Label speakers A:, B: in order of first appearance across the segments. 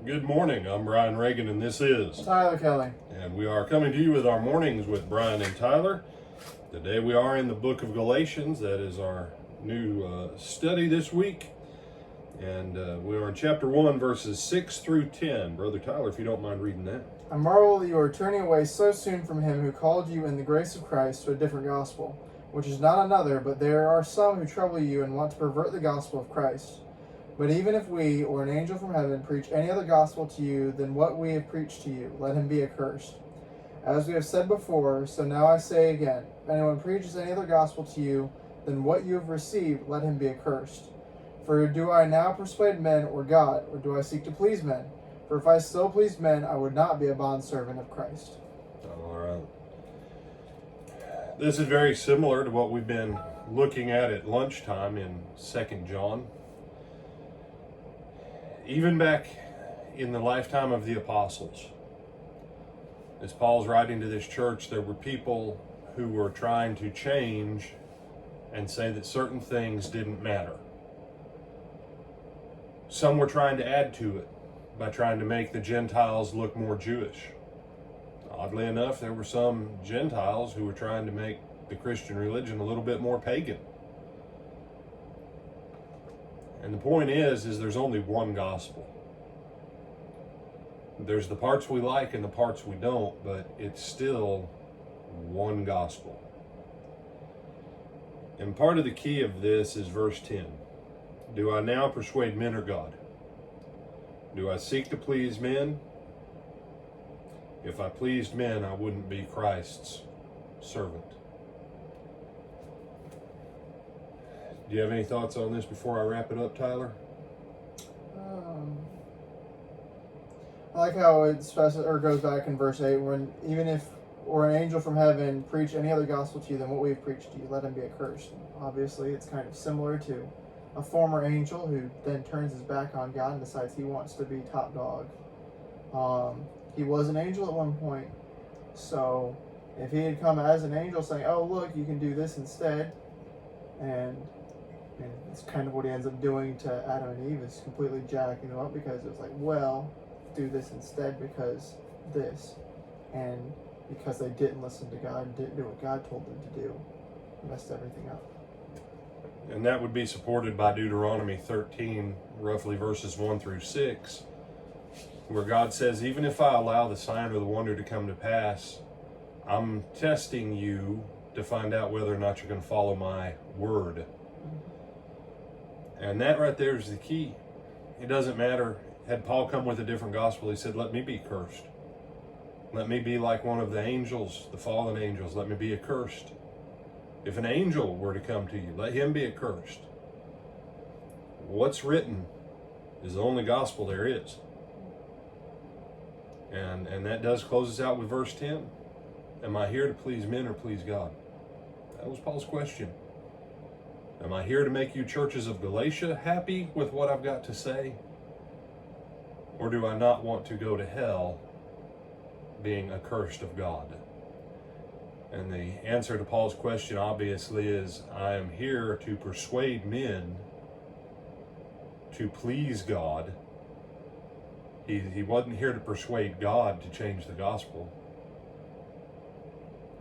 A: Good morning. I'm Brian Reagan, and this is
B: Tyler Kelly.
A: And we are coming to you with our mornings with Brian and Tyler. Today we are in the book of Galatians. That is our new study this week. And we are in chapter 1, verses 6 through 10. Brother Tyler, if you don't mind reading that.
B: I marvel that you are turning away so soon from him who called you in the grace of Christ to a different gospel, which is not another, but there are some who trouble you and want to pervert the gospel of Christ. But even if we, or an angel from heaven, preach any other gospel to you than what we have preached to you, let him be accursed. As we have said before, so now I say again, if anyone preaches any other gospel to you than what you have received, let him be accursed. For do I now persuade men or God, or do I seek to please men? For if I still pleased men, I would not be a bondservant of Christ.
A: All right. This is very similar to what we've been looking at lunchtime in 2 John. Even back in the lifetime of the apostles, as Paul's writing to this church, there were people who were trying to change and say that certain things didn't matter. Some were trying to add to it by trying to make the Gentiles look more Jewish. Oddly enough, there were some Gentiles who were trying to make the Christian religion a little bit more pagan. And the point is there's only one gospel. There's the parts we like and the parts we don't, but it's still one gospel. And part of the key of this is verse 10. Do I now persuade men or God? Do I seek to please men? If I pleased men, I wouldn't be Christ's servant. Do you have any thoughts on this before I wrap it up, Tyler?
B: I like how it goes back in verse 8, when even if or an angel from heaven preach any other gospel to you than what we have preached to you, let him be accursed. Obviously, it's kind of similar to a former angel who then turns his back on God and decides he wants to be top dog. He was an angel at one point, so if he had come as an angel saying, oh look, you can do this instead, and it's kind of what he ends up doing to Adam and Eve, is completely jacking them up, because it's like, well, do this instead because this, and because they didn't listen to God and didn't do what God told them to do, messed everything up.
A: And that would be supported by Deuteronomy 13, roughly verses 1 through 6, where God says, even if I allow the sign or the wonder to come to pass, I'm testing you to find out whether or not you're going to follow my word. And that right there is the key. It doesn't matter. Had Paul come with a different gospel, he said, let me be cursed. Let me be like one of the angels, the fallen angels. Let me be accursed. If an angel were to come to you, let him be accursed. What's written is the only gospel there is. And that does close us out with verse 10. Am I here to please men or please God? That was Paul's question. Am I here to make you churches of Galatia happy with what I've got to say? Or do I not want to go to hell being accursed of God? And the answer to Paul's question obviously is, I am here to persuade men to please God. He wasn't here to persuade God to change the gospel.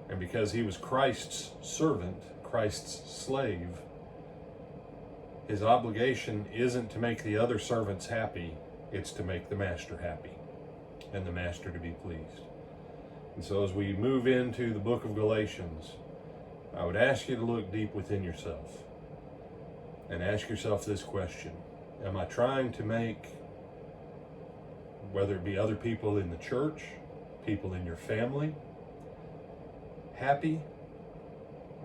A: And because he was Christ's servant, Christ's slave, his obligation isn't to make the other servants happy, it's to make the master happy and the master to be pleased. And so as we move into the book of Galatians, I would ask you to look deep within yourself and ask yourself this question. Am I trying to make, whether it be other people in the church, people in your family, happy,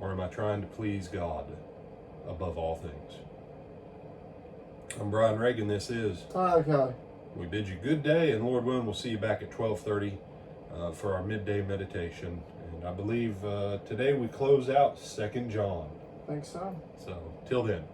A: or am I trying to please God above all things? I'm Brian Reagan. This is
B: Tyler Kelly.
A: We bid you good day, and Lord willing, we'll see you back at 12:30 for our midday meditation. And I believe today we close out 2 John.
B: Think so.
A: So till then.